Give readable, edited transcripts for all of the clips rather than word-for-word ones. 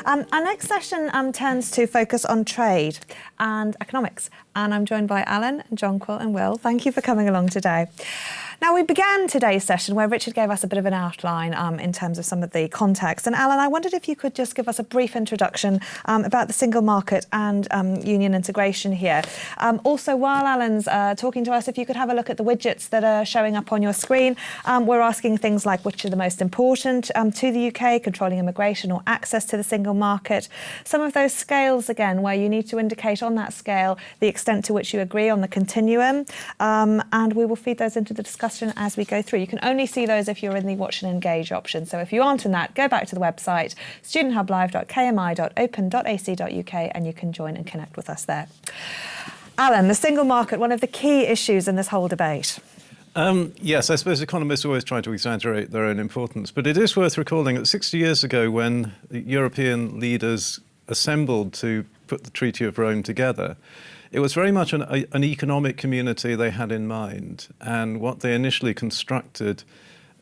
Our next session turns to focus on trade and economics, and I'm joined by Alan, Jonquil and Will. Thank you for coming along today. Now, we began today's session where Richard gave us a bit of an outline in terms of some of the context. And Alan, I wondered if you could just give us a brief introduction about the single market and union integration here. Also, while Alan's talking to us, if you could have a look at the widgets that are showing up on your screen. We're asking things like which are the most important to the UK, controlling immigration or access to the single market. Some of those scales, again, where you need to indicate on that scale the extent to which you agree on the continuum. And we will feed those into the discussion as we go through. You can only see those if you're in the watch and engage option. So if you aren't in that, go back to the website, studenthublive.kmi.open.ac.uk, and you can join and connect with us there. Alan, the single market, one of the key issues in this whole debate. Yes, I suppose economists always try to exaggerate their own importance, but it is worth recalling that 60 years ago when European leaders assembled to put the Treaty of Rome together, it was very much an economic community they had in mind. And what they initially constructed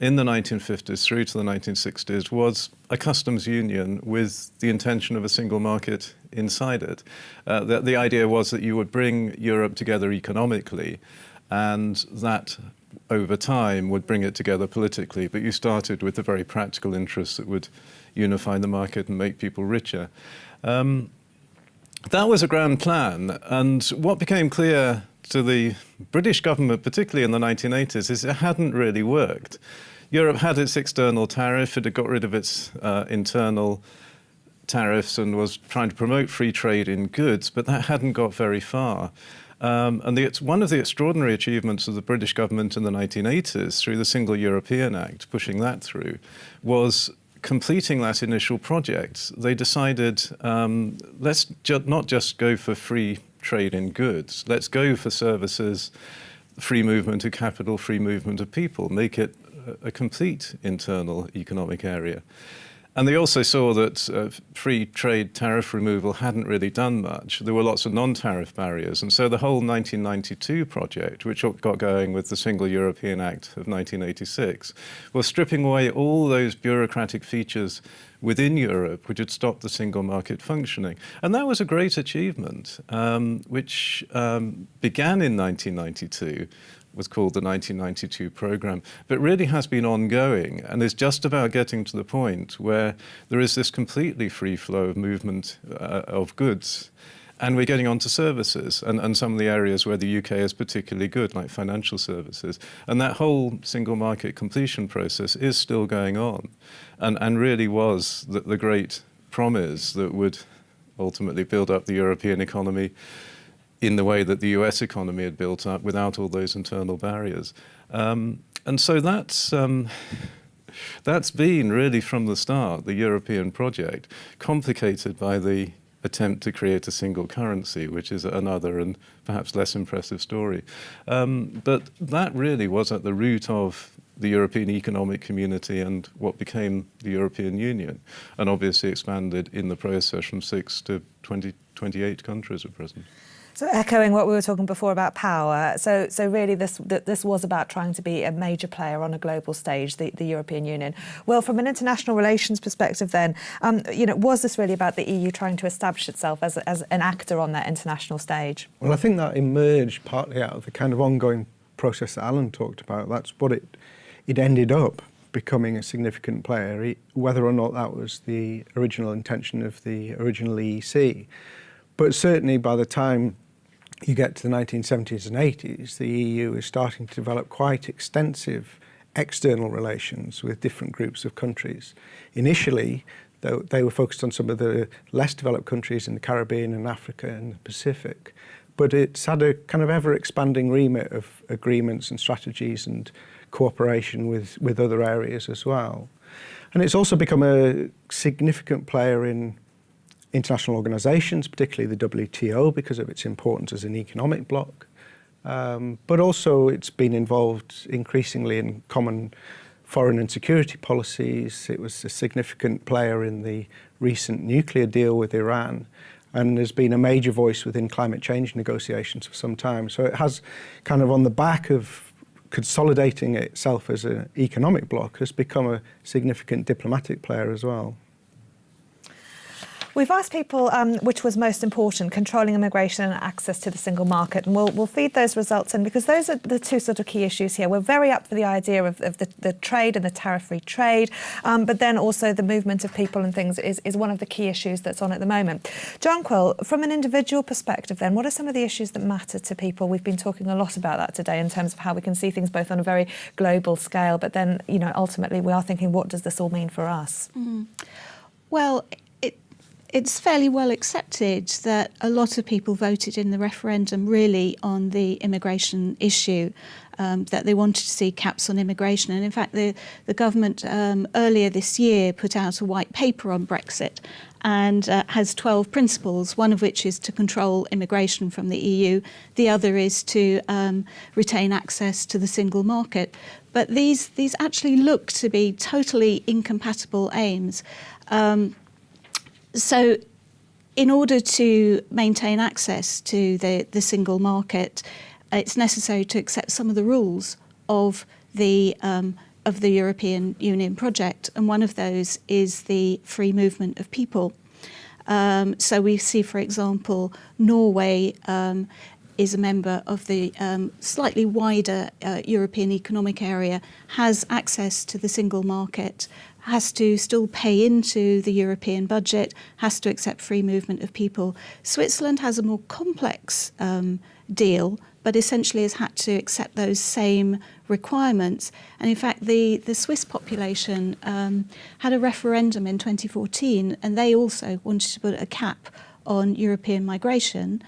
in the 1950s through to the 1960s was a customs union with the intention of a single market inside it. The idea was that you would bring Europe together economically, and that over time would bring it together politically. But you started with the very practical interests that would unify the market and make people richer. That was a grand plan, and what became clear to the British government, particularly in the 1980s, is it hadn't really worked. Europe had its external tariff, it had got rid of its internal tariffs and was trying to promote free trade in goods, but that hadn't got very far. And one of the extraordinary achievements of the British government in the 1980s, through the Single European Act, pushing that through, was completing that initial project. They decided, let's not just go for free trade in goods, let's go for services, free movement of capital, free movement of people, make it a complete internal economic area. And they also saw that free trade tariff removal hadn't really done much. There were lots of non-tariff barriers. And so the whole 1992 project, which got going with the Single European Act of 1986, was stripping away all those bureaucratic features within Europe which had stopped the single market functioning. And that was a great achievement, which began in 1992, was called the 1992 programme, but really has been ongoing and is just about getting to the point where there is this completely free flow of movement of goods. And we're getting on to services and some of the areas where the UK is particularly good, like financial services. And that whole single market completion process is still going on and really was the great promise that would ultimately build up the European economy in the way that the US economy had built up without all those internal barriers. And so that's been really from the start, the European project, complicated by the attempt to create a single currency, which is another and perhaps less impressive story. But that really was at the root of the European Economic Community and what became the European Union, and obviously expanded in the process from 6 to 28 countries at present. So echoing what we were talking before about power, so really this was about trying to be a major player on a global stage, the European Union. Well, from an international relations perspective then, was this really about the EU trying to establish itself as an actor on that international stage? Well, I think that emerged partly out of the kind of ongoing process that Alan talked about. That's what it ended up becoming a significant player, whether or not that was the original intention of the original EEC. But certainly by the time you get to the 1970s and 80s, the EU is starting to develop quite extensive external relations with different groups of countries. Initially, they were focused on some of the less developed countries in the Caribbean and Africa and the Pacific. But it's had a kind of ever-expanding remit of agreements and strategies and cooperation with other areas as well. And it's also become a significant player in international organisations, particularly the WTO, because of its importance as an economic bloc. But also it's been involved increasingly in common foreign and security policies. It was a significant player in the recent nuclear deal with Iran, and has been a major voice within climate change negotiations for some time. So it has kind of on the back of consolidating itself as an economic bloc, has become a significant diplomatic player as well. We've asked people which was most important, controlling immigration and access to the single market, and we'll feed those results in, because those are the two sort of key issues here. We're very up for the idea of the trade and the tariff-free trade, but then also the movement of people and things is one of the key issues that's on at the moment. Jonquil, from an individual perspective then, what are some of the issues that matter to people? We've been talking a lot about that today in terms of how we can see things both on a very global scale, but then, you know, ultimately we are thinking, what does this all mean for us? Well, it's fairly well accepted that a lot of people voted in the referendum really on the immigration issue, that they wanted to see caps on immigration. And in fact, the government earlier this year put out a white paper on Brexit and has 12 principles, one of which is to control immigration from the EU. The other is to retain access to the single market. But these actually look to be totally incompatible aims. So in order to maintain access to the single market, it's necessary to accept some of the rules of the European Union project, and one of those is the free movement of people. So we see, for example, Norway is a member of the slightly wider European Economic Area, has access to the single market, has to still pay into the European budget, has to accept free movement of people. Switzerland has a more complex deal, but essentially has had to accept those same requirements. And in fact, the Swiss population had a referendum in 2014, and they also wanted to put a cap on European migration.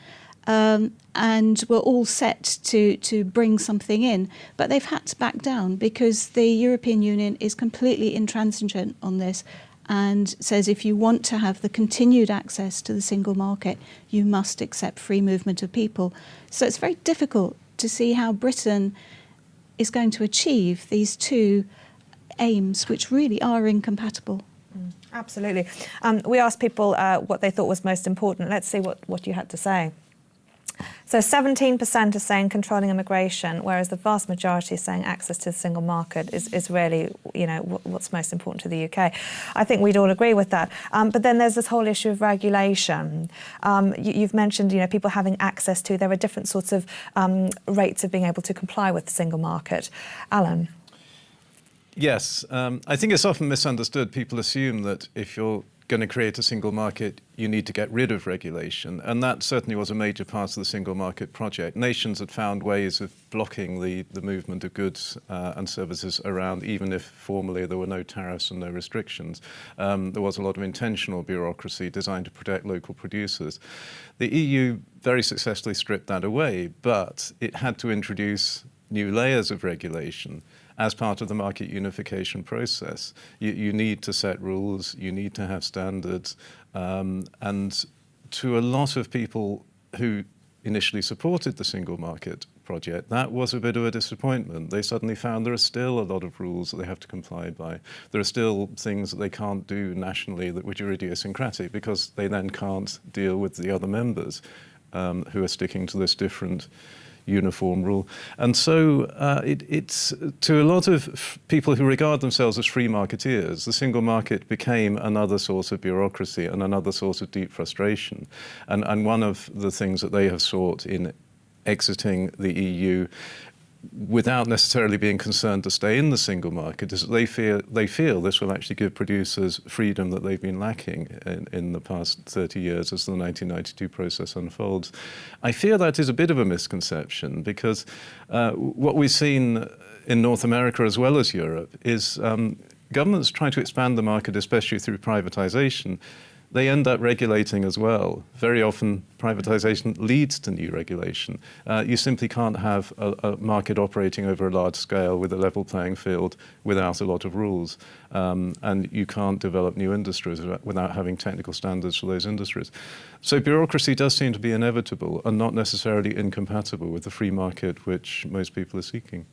And were all set to bring something in. But they've had to back down because the European Union is completely intransigent on this and says if you want to have the continued access to the single market, you must accept free movement of people. So it's very difficult to see how Britain is going to achieve these two aims, which really are incompatible. Absolutely. We asked people what they thought was most important. Let's see what you had to say. So 17% are saying controlling immigration, whereas the vast majority is saying access to the single market is really, you know, what's most important to the UK. I think we'd all agree with that. But then there's this whole issue of regulation. You've mentioned, you know, people having access to, there are different sorts of rates of being able to comply with the single market. Alan? Yes, I think it's often misunderstood. People assume that if you're going to create a single market, you need to get rid of regulation. And that certainly was a major part of the single market project. Nations had found ways of blocking the movement of goods and services around, even if formally there were no tariffs and no restrictions. There was a lot of intentional bureaucracy designed to protect local producers. The EU very successfully stripped that away, but it had to introduce new layers of regulation as part of the market unification process. You need to set rules, you need to have standards, and to a lot of people who initially supported the single market project, that was a bit of a disappointment. They suddenly found there are still a lot of rules that they have to comply by. There are still things that they can't do nationally which are idiosyncratic, because they then can't deal with the other members who are sticking to this different uniform rule. And so it's to a lot of people who regard themselves as free marketeers, the single market became another source of bureaucracy and another source of deep frustration. And one of the things that they have sought in exiting the EU, without necessarily being concerned to stay in the single market, is that they feel this will actually give producers freedom that they've been lacking in the past 30 years as the 1992 process unfolds. I fear that is a bit of a misconception, because what we've seen in North America as well as Europe is governments try to expand the market, especially through privatization. They end up regulating as well. Very often, privatization leads to new regulation. You simply can't have a market operating over a large scale with a level playing field without a lot of rules. And you can't develop new industries without having technical standards for those industries. So bureaucracy does seem to be inevitable and not necessarily incompatible with the free market which most people are seeking.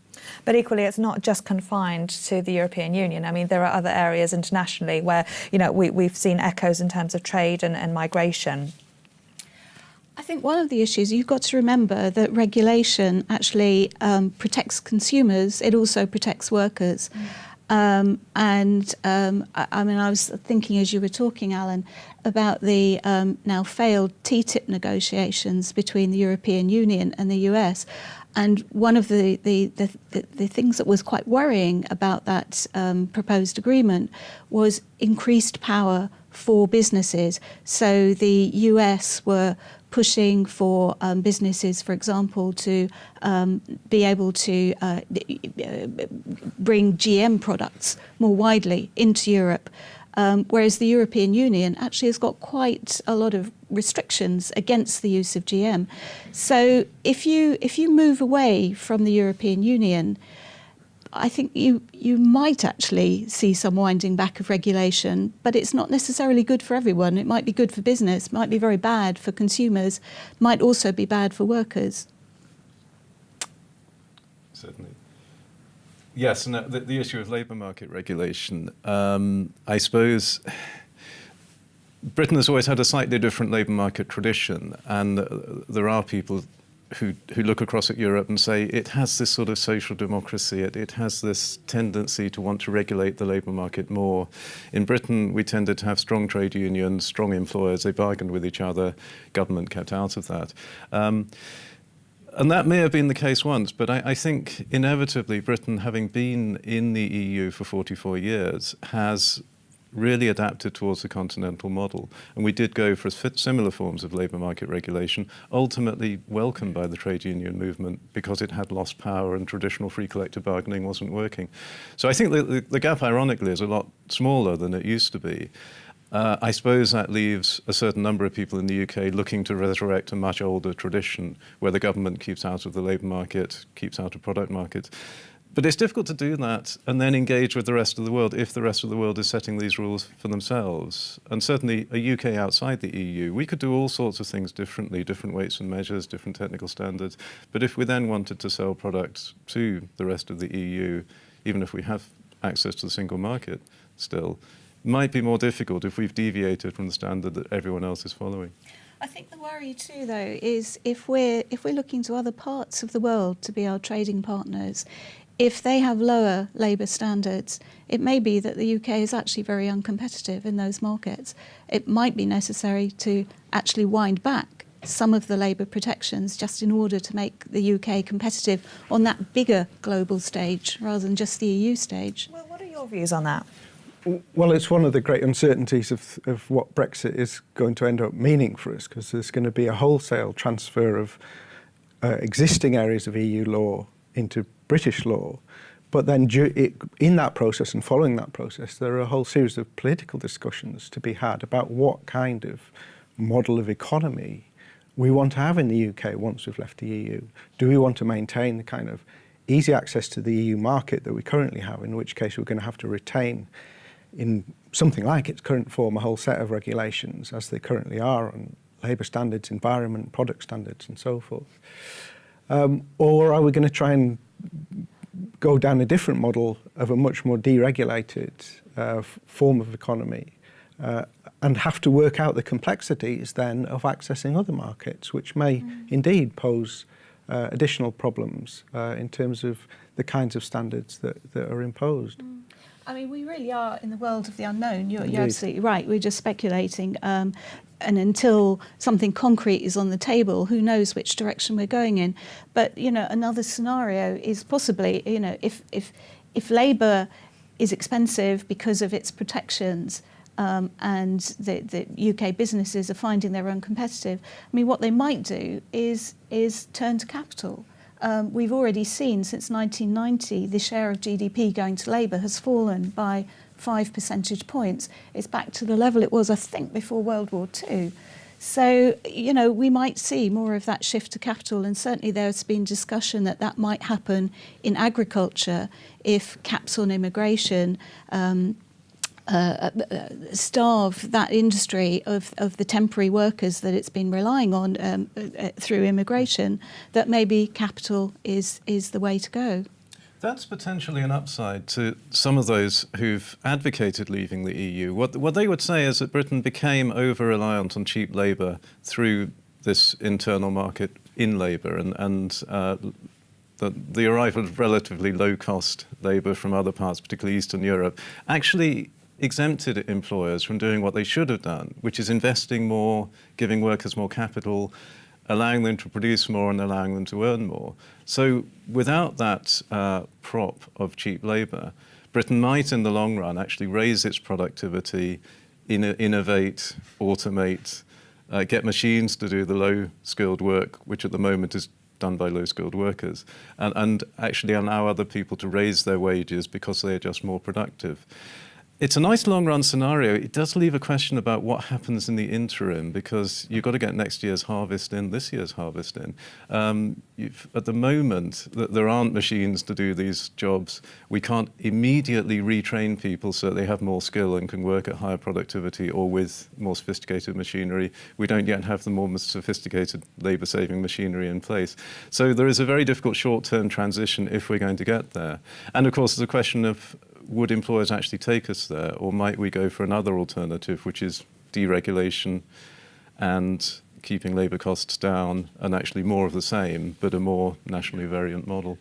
But equally, it's not just confined to the European Union. I mean, there are other areas internationally where, you know, we've seen echoes in terms of trade and migration. I think one of the issues, you've got to remember that regulation actually protects consumers. It also protects workers. I mean, I was thinking as you were talking, Alan, about the now failed TTIP negotiations between the European Union and the US. And one of the things that was quite worrying about that proposed agreement was increased power for businesses. So the US were pushing for businesses, for example, to be able to bring GM products more widely into Europe. Whereas the European Union actually has got quite a lot of restrictions against the use of GM. So if you move away from the European Union, I think you might actually see some winding back of regulation, but it's not necessarily good for everyone. It might be good for business, might be very bad for consumers, might also be bad for workers. Certainly. Yes, and the issue of labour market regulation, I suppose Britain has always had a slightly different labour market tradition, and there are people who look across at Europe and say it has this sort of social democracy, it has this tendency to want to regulate the labour market more. In Britain, we tended to have strong trade unions, strong employers, they bargained with each other, government kept out of that. And that may have been the case once, but I think inevitably Britain, having been in the EU for 44 years, has really adapted towards the continental model. And we did go for similar forms of labour market regulation, ultimately welcomed by the trade union movement because it had lost power and traditional free collective bargaining wasn't working. So I think the gap, ironically, is a lot smaller than it used to be. I suppose that leaves a certain number of people in the UK looking to resurrect a much older tradition where the government keeps out of the labour market, keeps out of product markets. But it's difficult to do that and then engage with the rest of the world if the rest of the world is setting these rules for themselves. And certainly a UK outside the EU, we could do all sorts of things differently, different weights and measures, different technical standards. But if we then wanted to sell products to the rest of the EU, even if we have access to the single market still, might be more difficult if we've deviated from the standard that everyone else is following. I think the worry too, though, is if we're looking to other parts of the world to be our trading partners, if they have lower labour standards, it may be that the UK is actually very uncompetitive in those markets. It might be necessary to actually wind back some of the labour protections just in order to make the UK competitive on that bigger global stage rather than just the EU stage. Well, what are your views on that? Well, it's one of the great uncertainties of what Brexit is going to end up meaning for us, because there's going to be a wholesale transfer of existing areas of EU law into British law. But then in that process and following that process, there are a whole series of political discussions to be had about what kind of model of economy we want to have in the UK once we've left the EU. Do we want to maintain the kind of easy access to the EU market that we currently have, in which case we're going to have to retain in something like its current form a whole set of regulations as they currently are on labour standards, environment, product standards and so forth? Or are we going to try and go down a different model of a much more deregulated form of economy and have to work out the complexities then of accessing other markets, which may indeed pose additional problems in terms of the kinds of standards that are imposed? I mean, we really are in the world of the unknown. You're absolutely right. We're just speculating. And until something concrete is on the table, who knows which direction we're going in. But, you know, another scenario is possibly, you know, if labour is expensive because of its protections and the UK businesses are finding they're uncompetitive, I mean, what they might do is turn to capital. We've already seen since 1990 the share of GDP going to labour has fallen by 5 percentage points. It's back to the level it was, I think, before World War II. So, you know, we might see more of that shift to capital, and certainly there's been discussion that might happen in agriculture if caps on immigration starve that industry of the temporary workers that it's been relying on through immigration, that maybe capital is the way to go. That's potentially an upside to some of those who've advocated leaving the EU. What they would say is that Britain became over-reliant on cheap labour through this internal market in labour, and the arrival of relatively low-cost labour from other parts, particularly Eastern Europe, actually exempted employers from doing what they should have done, which is investing more, giving workers more capital, allowing them to produce more and allowing them to earn more. So without that prop of cheap labour, Britain might in the long run actually raise its productivity, innovate, automate, get machines to do the low-skilled work, which at the moment is done by low-skilled workers, and actually allow other people to raise their wages because they are just more productive. It's a nice long-run scenario. It does leave a question about what happens in the interim, because you've got to get next year's harvest in, this year's harvest in. At the moment, there aren't machines to do these jobs. We can't immediately retrain people so that they have more skill and can work at higher productivity or with more sophisticated machinery. We don't yet have the more sophisticated labour-saving machinery in place. So there is a very difficult short-term transition if we're going to get there. And of course, there's a question of, would employers actually take us there, or might we go for another alternative, which is deregulation and keeping labour costs down and actually more of the same, but a more nationally variant model?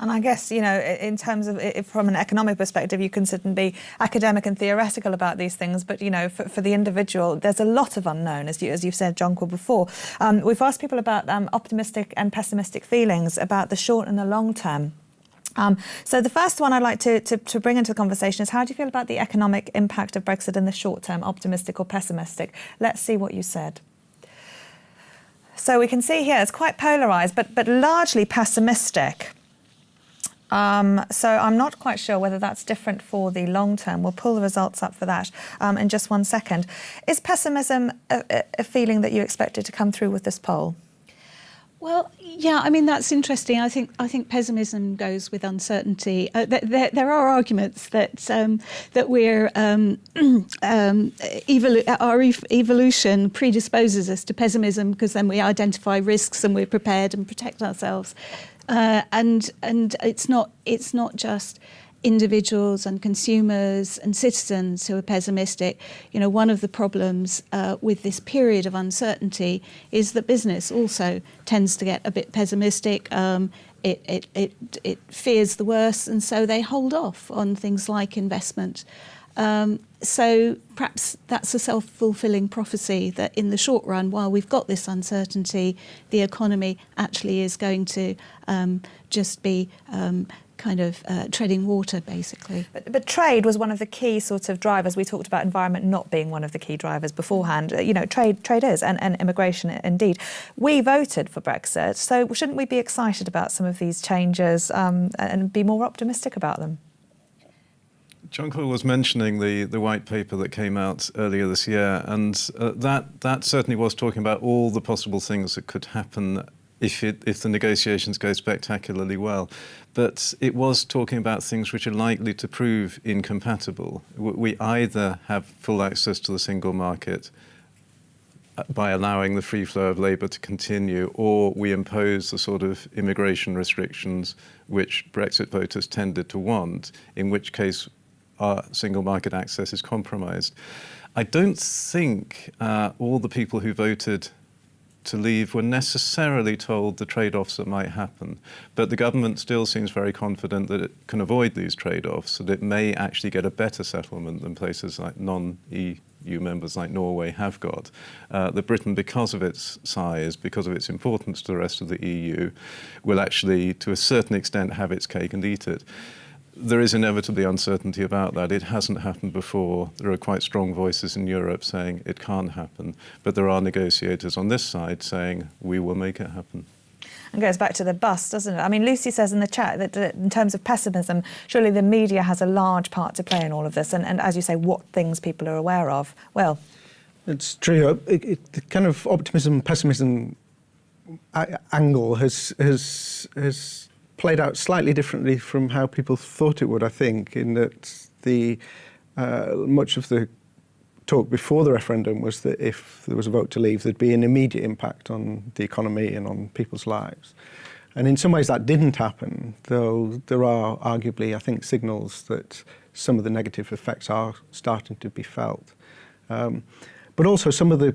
And I guess, you know, in terms of, from an economic perspective, you can sit and be academic and theoretical about these things, but, you know, for the individual, there's a lot of unknown, as you've said, Jonquil, before. We've asked people about optimistic and pessimistic feelings about the short and the long term. So the first one I'd like to bring into the conversation is, how do you feel about the economic impact of Brexit in the short term, optimistic or pessimistic? Let's see what you said. So we can see here it's quite polarised, but largely pessimistic. So I'm not quite sure whether that's different for the long term. We'll pull the results up for that in just 1 second. Is pessimism a feeling that you expected to come through with this poll? Well, yeah, I mean, that's interesting. I think pessimism goes with uncertainty. There are arguments that our evolution predisposes us to pessimism, because then we identify risks and we're prepared and protect ourselves. And it's not just individuals and consumers and citizens who are pessimistic. You know, one of the problems with this period of uncertainty is that business also tends to get a bit pessimistic. It fears the worst, and so they hold off on things like investment. So perhaps that's a self-fulfilling prophecy, that in the short run, while we've got this uncertainty, the economy actually is going to just be treading water, basically. But trade was one of the key sorts of drivers. We talked about environment not being one of the key drivers beforehand. You know, trade is, and immigration indeed. We voted for Brexit, so shouldn't we be excited about some of these changes and be more optimistic about them? Jonquil was mentioning the white paper that came out earlier this year, and that certainly was talking about all the possible things that could happen if the negotiations go spectacularly well. But it was talking about things which are likely to prove incompatible. We either have full access to the single market by allowing the free flow of labour to continue, or we impose the sort of immigration restrictions which Brexit voters tended to want, in which case our single market access is compromised. I don't think all the people who voted to leave were necessarily told the trade-offs that might happen, but the government still seems very confident that it can avoid these trade-offs, that it may actually get a better settlement than places like non-EU members like Norway have got. That Britain, because of its size, because of its importance to the rest of the EU, will actually, to a certain extent, have its cake and eat it. There is inevitably uncertainty about that. It hasn't happened before. There are quite strong voices in Europe saying it can't happen, but there are negotiators on this side saying we will make it happen. And goes back to the bus, doesn't it? I mean, Lucy says in the chat that in terms of pessimism, surely the media has a large part to play in all of this, and as you say, what things people are aware of. Well, it's true. The kind of optimism, pessimism angle has played out slightly differently from how people thought it would, I think, in that much of the talk before the referendum was that if there was a vote to leave, there'd be an immediate impact on the economy and on people's lives. And in some ways that didn't happen, though there are arguably, I think, signals that some of the negative effects are starting to be felt. But also some of the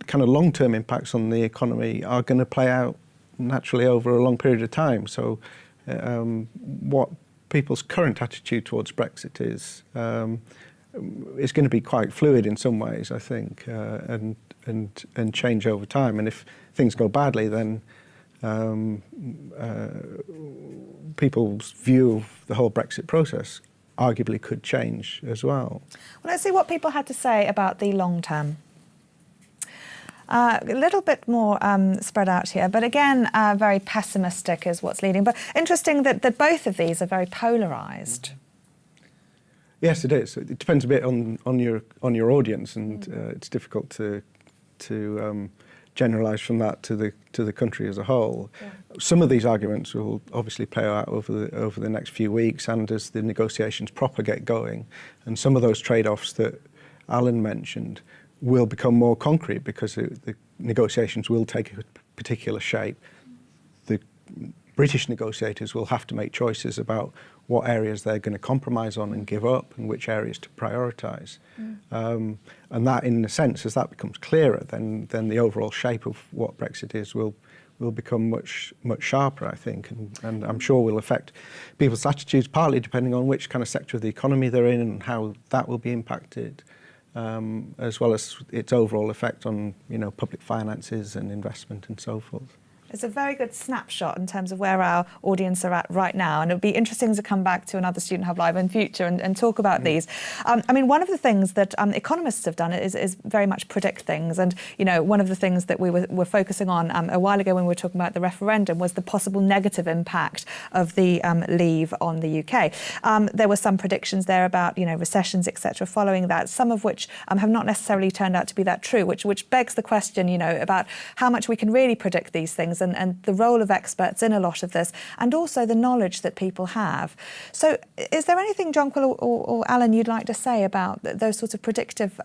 kind of long-term impacts on the economy are going to play out naturally over a long period of time. So what people's current attitude towards Brexit is is going to be quite fluid in some ways, I think, and change over time. And if things go badly, then people's view of the whole Brexit process arguably could change as well. Well, let's see what people had to say about the long term. A little bit more spread out here, but again, very pessimistic is what's leading. But interesting that both of these are very polarised. Yes, it is. It depends a bit on your audience, and it's difficult to generalise from that to the country as a whole. Yeah. Some of these arguments will obviously play out over the next few weeks, and as the negotiations proper get going, and some of those trade-offs that Alan mentioned will become more concrete because the negotiations will take a particular shape. The British negotiators will have to make choices about what areas they're going to compromise on and give up and which areas to prioritise. And that, in a sense, as that becomes clearer, then the overall shape of what Brexit is will become much sharper, I think, and I'm sure will affect people's attitudes, partly depending on which kind of sector of the economy they're in and how that will be impacted. As well as its overall effect on, public finances and investment and so forth. It's a very good snapshot in terms of where our audience are at right now, and it would be interesting to come back to another Student Hub Live in future and talk about these. One of the things that economists have done is very much predict things, and one of the things that we were focusing on a while ago when we were talking about the referendum was the possible negative impact of the leave on the UK. There were some predictions there about recessions, etc. following that, some of which have not necessarily turned out to be that true, which begs the question about how much we can really predict these things and the role of experts in a lot of this, and also the knowledge that people have. So is there anything, Jonquil or Alan, you'd like to say about those sorts of predictive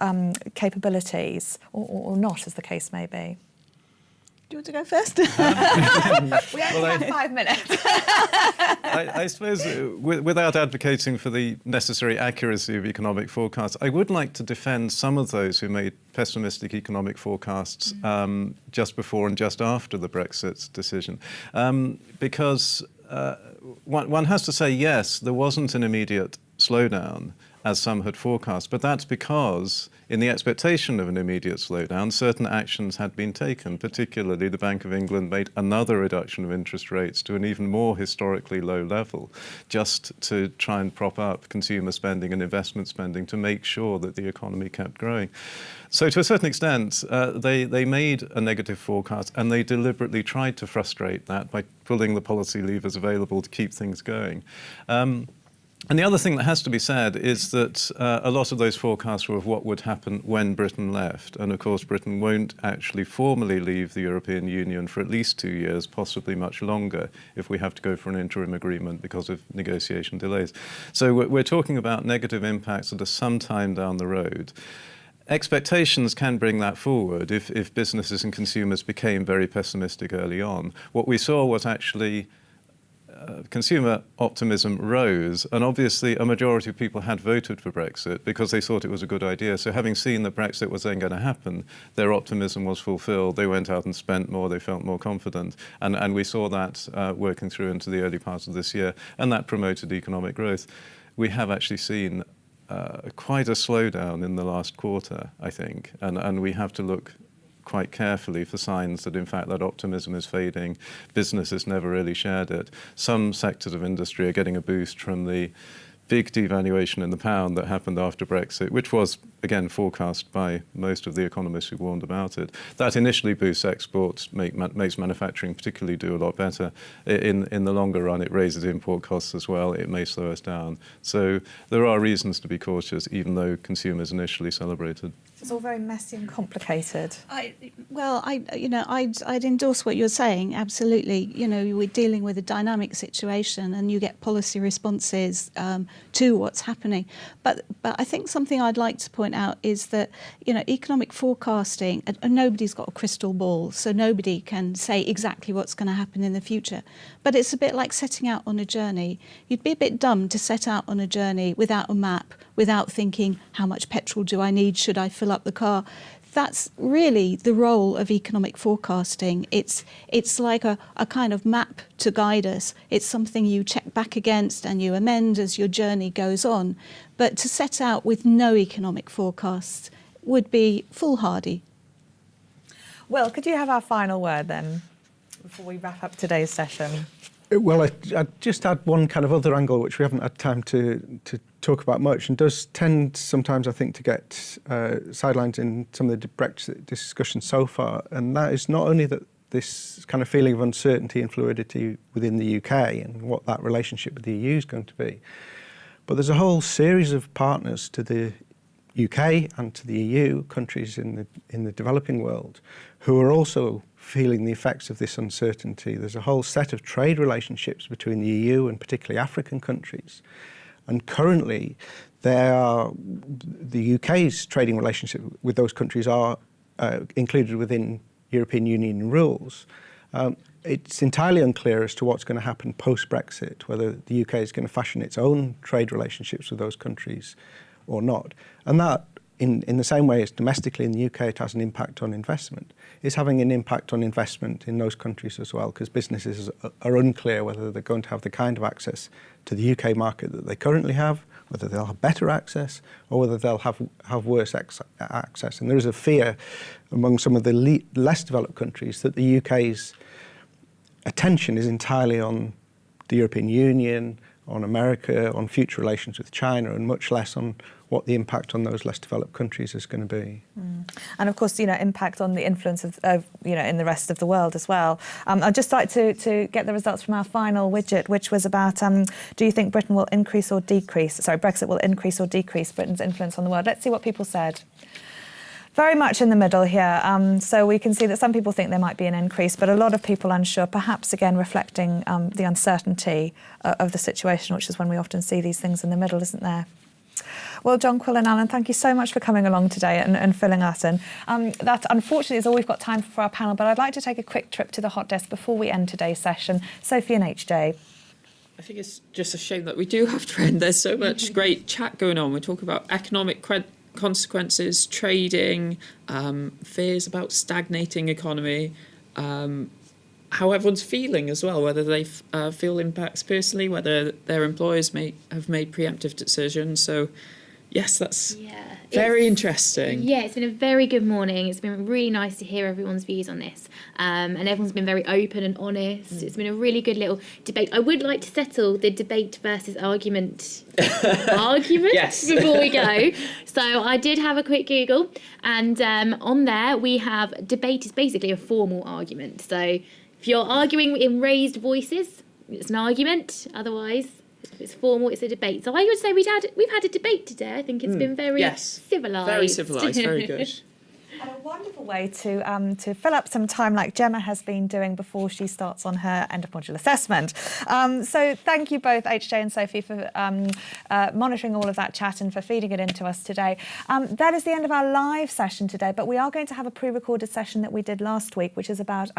capabilities, or not, as the case may be? Do you want to go first? We only have 5 minutes. I suppose, without advocating for the necessary accuracy of economic forecasts, I would like to defend some of those who made pessimistic economic forecasts just before and just after the Brexit decision. Because one has to say, yes, there wasn't an immediate slowdown, as some had forecast, but that's because, in the expectation of an immediate slowdown, certain actions had been taken. Particularly, the Bank of England made another reduction of interest rates to an even more historically low level, just to try and prop up consumer spending and investment spending to make sure that the economy kept growing. So to a certain extent, they made a negative forecast, and they deliberately tried to frustrate that by pulling the policy levers available to keep things going. And the other thing that has to be said is that a lot of those forecasts were of what would happen when Britain left. And of course, Britain won't actually formally leave the European Union for at least 2 years, possibly much longer, if we have to go for an interim agreement because of negotiation delays. So we're talking about negative impacts that are some time down the road. Expectations can bring that forward if businesses and consumers became very pessimistic early on. What we saw was actually consumer optimism rose, and obviously a majority of people had voted for Brexit because they thought it was a good idea. So having seen that Brexit was then going to happen, their optimism was fulfilled. They went out and spent more, they felt more confident, and we saw that working through into the early part of this year, and that promoted economic growth. We have actually seen quite a slowdown in the last quarter, I think, and we have to look quite carefully for signs that, in fact, that optimism is fading. Businesses never really shared it. Some sectors of industry are getting a boost from the big devaluation in the pound that happened after Brexit, which was, again, forecast by most of the economists who warned about it. That initially boosts exports, makes manufacturing particularly do a lot better. In the longer run, it raises import costs as well. It may slow us down. So there are reasons to be cautious, even though consumers initially celebrated. It's all very messy and complicated. I'd endorse what you're saying. Absolutely. We're dealing with a dynamic situation, and you get policy responses to what's happening. But I think something I'd like to point out is that economic forecasting, and nobody's got a crystal ball, so nobody can say exactly what's going to happen in the future. But it's a bit like setting out on a journey. You'd be a bit dumb to set out on a journey without a map, without thinking, how much petrol do I need? Should I fill up the car? that's really the role of economic forecasting. It's like a kind of map to guide us. It's something you check back against and you amend as your journey goes on. But to set out with no economic forecasts would be foolhardy. Will, could you have our final word then, before we wrap up today's session? Well, I just add one kind of other angle which we haven't had time to talk about much, and does tend sometimes, I think, to get sidelined in some of the Brexit discussion so far, and that is not only that this kind of feeling of uncertainty and fluidity within the UK and what that relationship with the EU is going to be, but there's a whole series of partners to the UK and to the EU, countries in the developing world, who are also feeling the effects of this uncertainty. There's a whole set of trade relationships between the EU and particularly African countries. And currently, the UK's trading relationship with those countries are included within European Union rules. It's entirely unclear as to what's going to happen post-Brexit, whether the UK is going to fashion its own trade relationships with those countries or not. And that, in the same way as domestically in the UK it has an impact on investment, is having an impact on investment in those countries as well, because businesses are unclear whether they're going to have the kind of access to the UK market that they currently have, whether they'll have better access or whether they'll have worse access. And there is a fear among some of the less developed countries that the UK's attention is entirely on the European Union, on America, on future relations with China, and much less on what the impact on those less developed countries is going to be. And of course, impact on the influence of in the rest of the world as well. I'd just like to get the results from our final widget, which was about, do you think Brexit will increase or decrease Britain's influence on the world? Let's see what people said. Very much in the middle here. So we can see that some people think there might be an increase, but a lot of people unsure, perhaps again reflecting the uncertainty of the situation, which is when we often see these things in the middle, isn't there? Well, Jonquil and Alan, thank you so much for coming along today and filling us in. That, unfortunately, is all we've got time for our panel, but I'd like to take a quick trip to the hot desk before we end today's session. Sophie and HJ. I think it's just a shame that we do have to end. There's so much great chat going on. We talk about economic consequences, trading, fears about stagnating economy, how everyone's feeling as well, whether they feel impacts personally, whether their employers may have made preemptive decisions. So, yes, that's very interesting. Yeah, it's been a very good morning. It's been really nice to hear everyone's views on this. And everyone's been very open and honest. It's been a really good little debate. I would like to settle the debate versus argument Yes. before we go. So I did have a quick Google, and on there we have debate is basically a formal argument. So if you're arguing in raised voices, it's an argument. Otherwise, if it's formal, it's a debate. So I would say we've had a debate today. I think it's been very civilised. Very civilised, very good. And a wonderful way to fill up some time, like Gemma has been doing before she starts on her end of module assessment. So thank you both, HJ and Sophie, for monitoring all of that chat and for feeding it into us today. That is the end of our live session today, but we are going to have a pre-recorded session that we did last week, which is about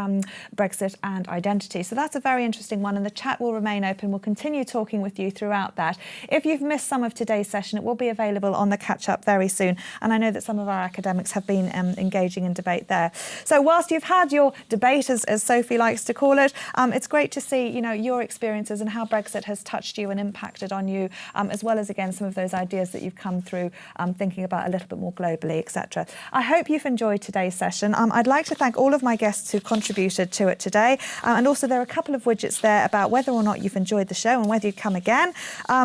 Brexit and identity. So that's a very interesting one, and the chat will remain open. We'll continue talking with you throughout that. If you've missed some of today's session, it will be available on the catch-up very soon. And I know that some of our academics have been engaging in debate there. So whilst you've had your debate, as Sophie likes to call it, it's great to see your experiences and how Brexit has touched you and impacted on you, as well as again some of those ideas that you've come through thinking about a little bit more globally, etc. I hope you've enjoyed today's session. I'd like to thank all of my guests who contributed to it today, and also there are a couple of widgets there about whether or not you've enjoyed the show and whether you'd come again.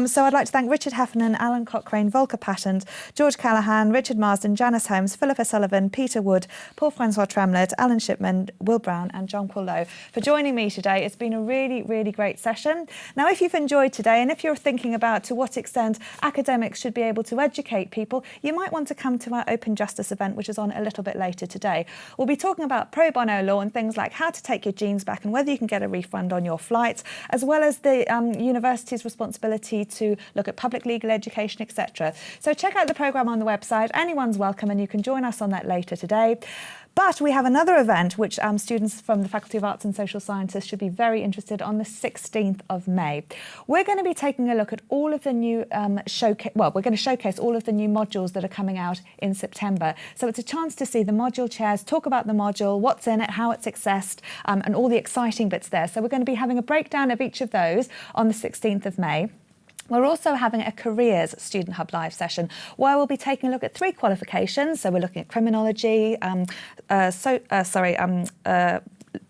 So I'd like to thank Richard Heffernan, Alan Cochrane, Volker Patton, George Callaghan, Richard Marsden, Janice Holmes, Philippa Sullivan, Peter Wood, Paul-Francois Tremlett, Alan Shipman, Will Brown and Jonquil Lowe for joining me today. It's been a really, really great session. Now, if you've enjoyed today and if you're thinking about to what extent academics should be able to educate people, you might want to come to our Open Justice event, which is on a little bit later today. We'll be talking about pro bono law and things like how to take your genes back and whether you can get a refund on your flights, as well as the university's responsibility to look at public legal education, etc. So check out the programme on the website. Anyone's welcome, and you can join us on that later. later today. But we have another event which students from the Faculty of Arts and Social Sciences should be very interested on the 16th of May. We're going to be taking a look at all of the new we're going to showcase all of the new modules that are coming out in September. So it's a chance to see the module chairs, talk about the module, what's in it, how it's accessed, and all the exciting bits there. So we're going to be having a breakdown of each of those on the 16th of May. We're also having a Careers Student Hub Live session where we'll be taking a look at 3 qualifications. So we're looking at criminology,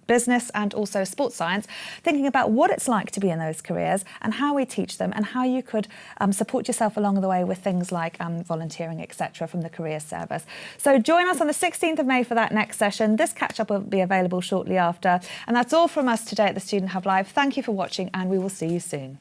business and also sports science, thinking about what it's like to be in those careers and how we teach them and how you could support yourself along the way with things like volunteering, etc. from the Careers Service. So join us on the 16th of May for that next session. This catch-up will be available shortly after. And that's all from us today at the Student Hub Live. Thank you for watching and we will see you soon.